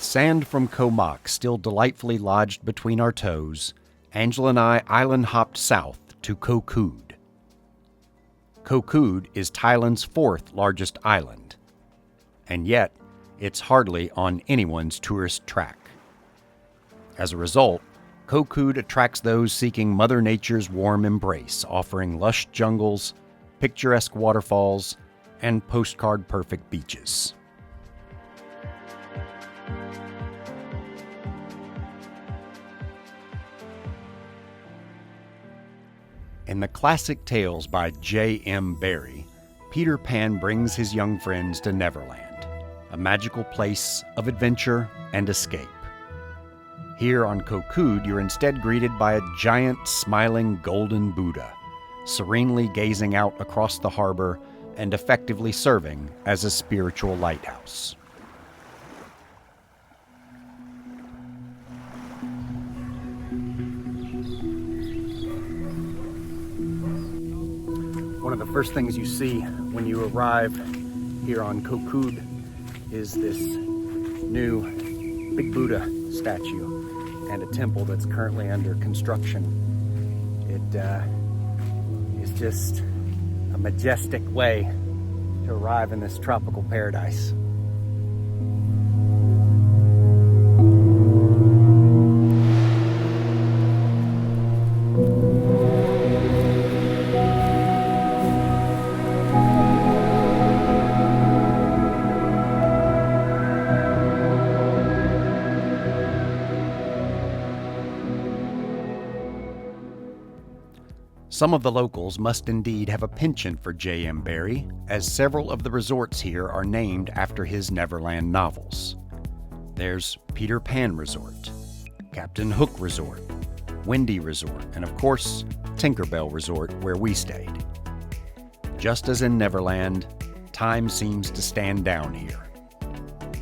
sand from Koh Mak still delightfully lodged between our toes, Angela and I island-hopped south to Koh Kood. Koh Kood is Thailand's fourth largest island, and yet it's hardly on anyone's tourist track. As a result, Koh Kood attracts those seeking Mother Nature's warm embrace, offering lush jungles, picturesque waterfalls, and postcard-perfect beaches. In the classic tales by J.M. Barrie, Peter Pan brings his young friends to Neverland, a magical place of adventure and escape. Here on Koh Kood, you're instead greeted by a giant, smiling golden Buddha, serenely gazing out across the harbor and effectively serving as a spiritual lighthouse. One of the first things you see when you arrive here on Koh Kood is this new big Buddha statue and a temple that's currently under construction. It is just a majestic way to arrive in this tropical paradise. Some of the locals must indeed have a penchant for J.M. Barrie, as several of the resorts here are named after his Neverland novels. There's Peter Pan Resort, Captain Hook Resort, Wendy Resort, and of course, Tinkerbell Resort, where we stayed. Just as in Neverland, time seems to stand down here.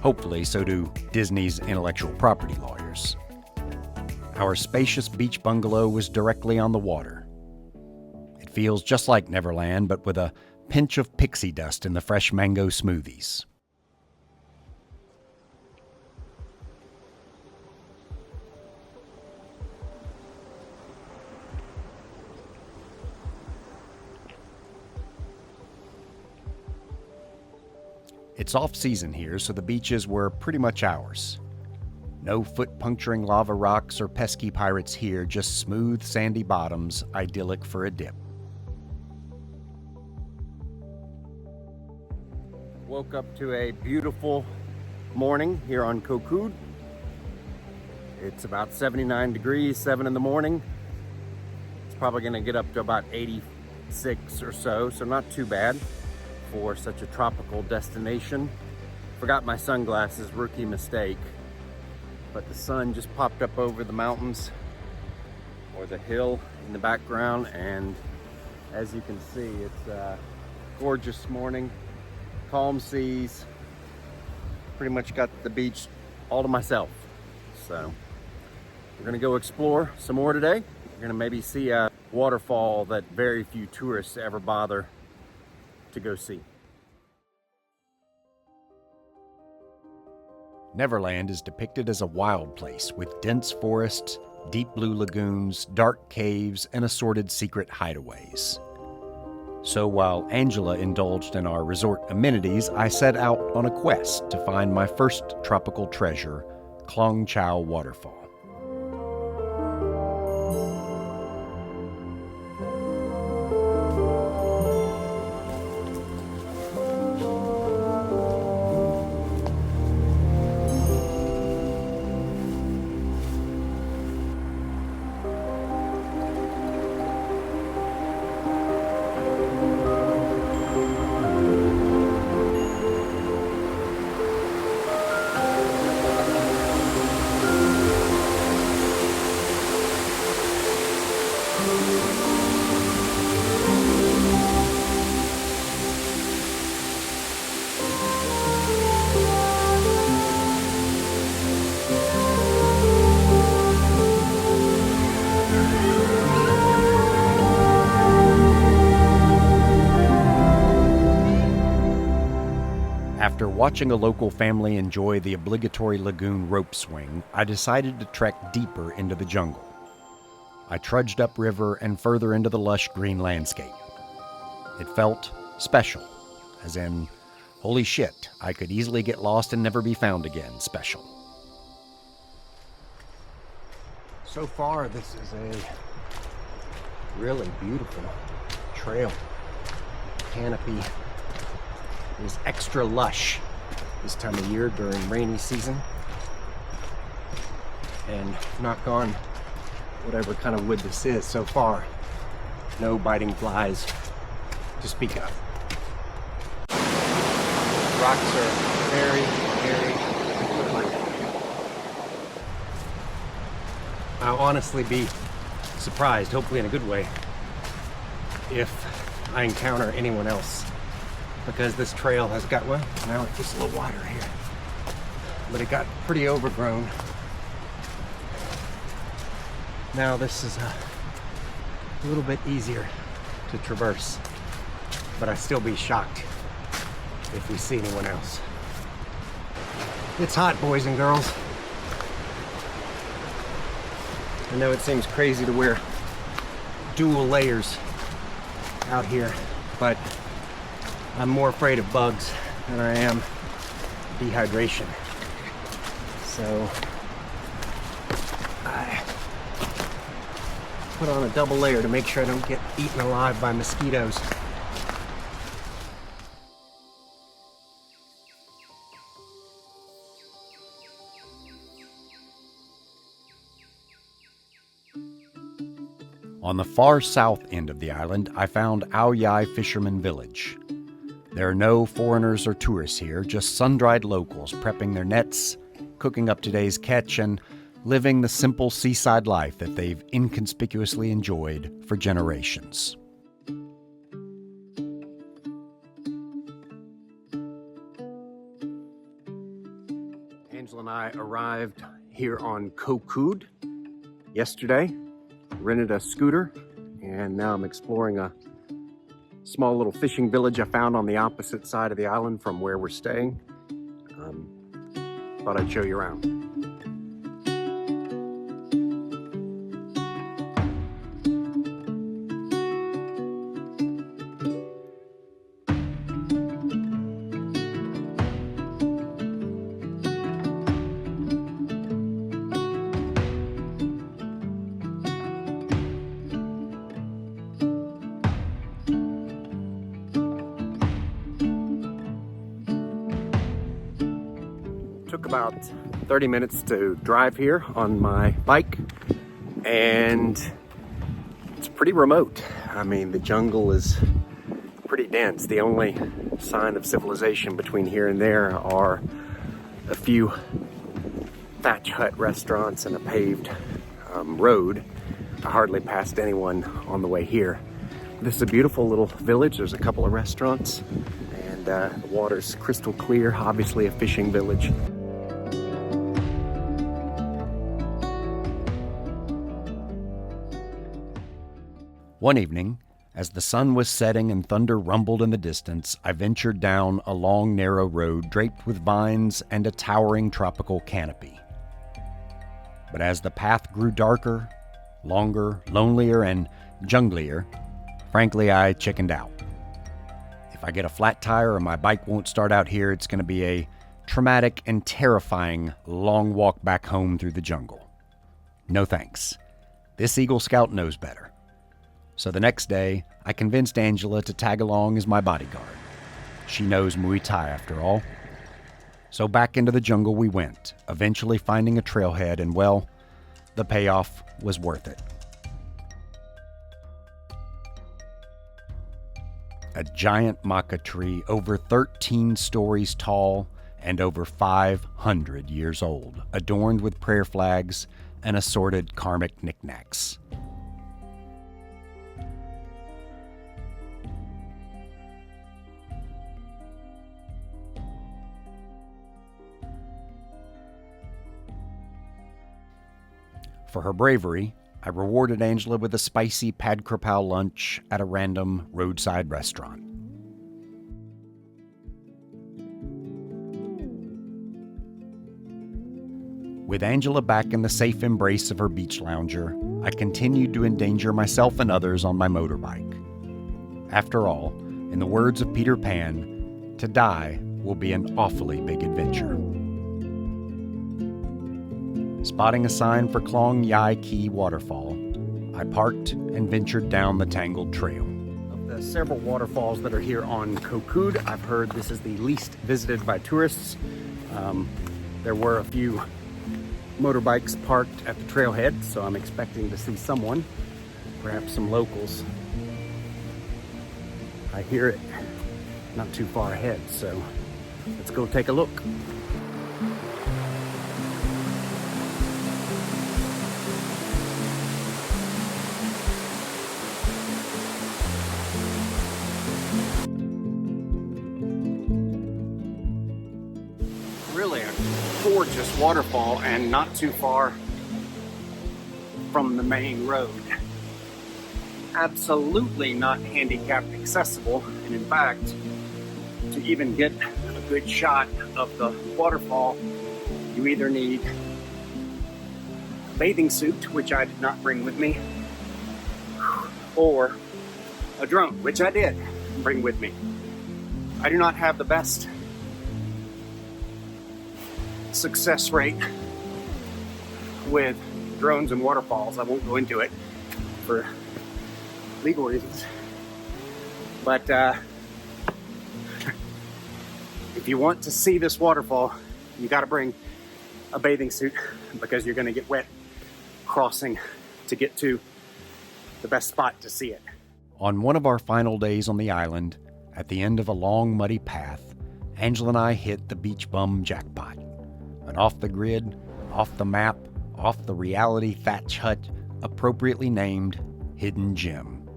Hopefully, so do Disney's intellectual property lawyers. Our spacious beach bungalow was directly on the water. Feels just like Neverland, but with a pinch of pixie dust in the fresh mango smoothies. It's off-season here, so the beaches were pretty much ours. No foot-puncturing lava rocks or pesky pirates here, just smooth, sandy bottoms, idyllic for a dip. Woke up to a beautiful morning here on Koh Kood. It's about 79 degrees, 7 in the morning. It's probably gonna get up to about 86 or so not too bad for such a tropical destination. Forgot my sunglasses, rookie mistake. But the sun just popped up over the mountains or the hill in the background, and as you can see, it's a gorgeous morning. Calm seas, pretty much got the beach all to myself. So we're gonna go explore some more today. We're gonna maybe see a waterfall that very few tourists ever bother to go see. Neverland is depicted as a wild place with dense forests, deep blue lagoons, dark caves, and assorted secret hideaways. So while Angela indulged in our resort amenities, I set out on a quest to find my first tropical treasure, Khlong Chao Waterfall. After watching a local family enjoy the obligatory lagoon rope swing, I decided to trek deeper into the jungle. I trudged upriver and further into the lush green landscape. It felt special, as in, holy shit, I could easily get lost and never be found again special. So far, this is a really beautiful trail. Canopy is extra lush this time of year during rainy season. And knock on whatever kind of wood this is, so far, no biting flies to speak of. Rocks are very, very clear. I'll honestly be surprised, hopefully in a good way, if I encounter anyone else, because this trail has got, well, now it's just a little wider here, but it got pretty overgrown. Now this is a little bit easier to traverse, but I'd still be shocked if we see anyone else. It's hot, boys and girls. I know it seems crazy to wear dual layers out here, but I'm more afraid of bugs than I am dehydration. So I put on a double layer to make sure I don't get eaten alive by mosquitoes. On the far south end of the island, I found Ao Yai Fisherman Village. There are no foreigners or tourists here, just sun-dried locals prepping their nets, cooking up today's catch, and living the simple seaside life that they've inconspicuously enjoyed for generations. Angela and I arrived here on Koh Kood yesterday, rented a scooter, and now I'm exploring a small little fishing village I found on the opposite side of the island from where we're staying. Thought I'd show you around. Took about 30 minutes to drive here on my bike, and it's pretty remote. I mean, the jungle is pretty dense. The only sign of civilization between here and there are a few thatch hut restaurants and a paved road. I hardly passed anyone on the way here. This is a beautiful little village. There's a couple of restaurants, and the water's crystal clear, obviously a fishing village. One evening, as the sun was setting and thunder rumbled in the distance, I ventured down a long, narrow road draped with vines and a towering tropical canopy. But as the path grew darker, longer, lonelier, and junglier, frankly, I chickened out. If I get a flat tire or my bike won't start out here, it's going to be a traumatic and terrifying long walk back home through the jungle. No thanks. This Eagle Scout knows better. So the next day, I convinced Angela to tag along as my bodyguard. She knows Muay Thai after all. So back into the jungle we went, eventually finding a trailhead, and well, the payoff was worth it. A giant maca tree over 13 stories tall and over 500 years old, adorned with prayer flags and assorted karmic knickknacks. For her bravery, I rewarded Angela with a spicy pad krapao lunch at a random roadside restaurant. With Angela back in the safe embrace of her beach lounger, I continued to endanger myself and others on my motorbike. After all, in the words of Peter Pan, to die will be an awfully big adventure. Spotting a sign for Klong Yai Waterfall, I parked and ventured down the tangled trail. Of the several waterfalls that are here on Koh Kood, I've heard this is the least visited by tourists. There were a few motorbikes parked at the trailhead, so I'm expecting to see someone, perhaps some locals. I hear it not too far ahead, so let's go take a look. Really a gorgeous waterfall and not too far from the main road. Absolutely not handicapped accessible, and in fact, to even get a good shot of the waterfall, you either need a bathing suit, which I did not bring with me, or a drone, which I did bring with me. I do not have the best success rate with drones and waterfalls. I won't go into it for legal reasons, but if you want to see this waterfall, you got to bring a bathing suit, because you're going to get wet crossing to get to the best spot to see it. On one of our final days on the island, at the end of a long muddy path, Angela and I hit the beach bum jackpot. An off the grid, off the map, off the reality thatch hut, appropriately named Hidden Gem.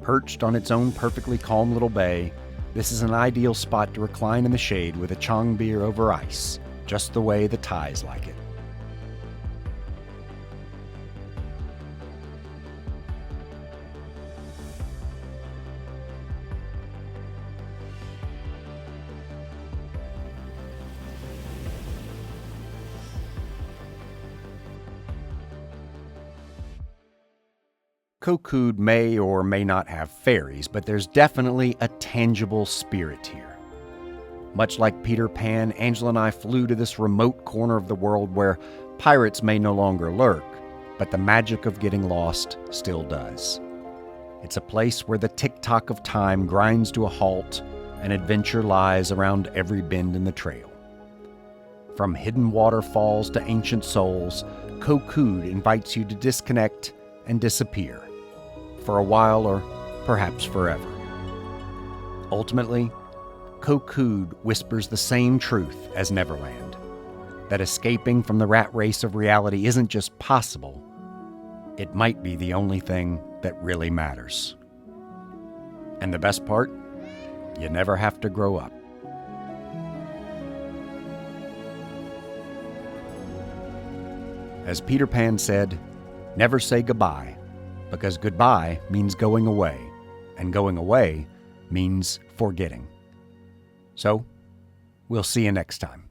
Perched on its own perfectly calm little bay, this is an ideal spot to recline in the shade with a Chang beer over ice, just the way the Thais like it. Koh Kood may or may not have fairies, but there's definitely a tangible spirit here. Much like Peter Pan, Angela and I flew to this remote corner of the world where pirates may no longer lurk, but the magic of getting lost still does. It's a place where the tick-tock of time grinds to a halt and adventure lies around every bend in the trail. From hidden waterfalls to ancient souls, Koh Kood invites you to disconnect and disappear. For a while, or perhaps forever. Ultimately, Koh Kood whispers the same truth as Neverland, that escaping from the rat race of reality isn't just possible, it might be the only thing that really matters. And the best part, you never have to grow up. As Peter Pan said, never say goodbye, because goodbye means going away, and going away means forgetting. So, we'll see you next time.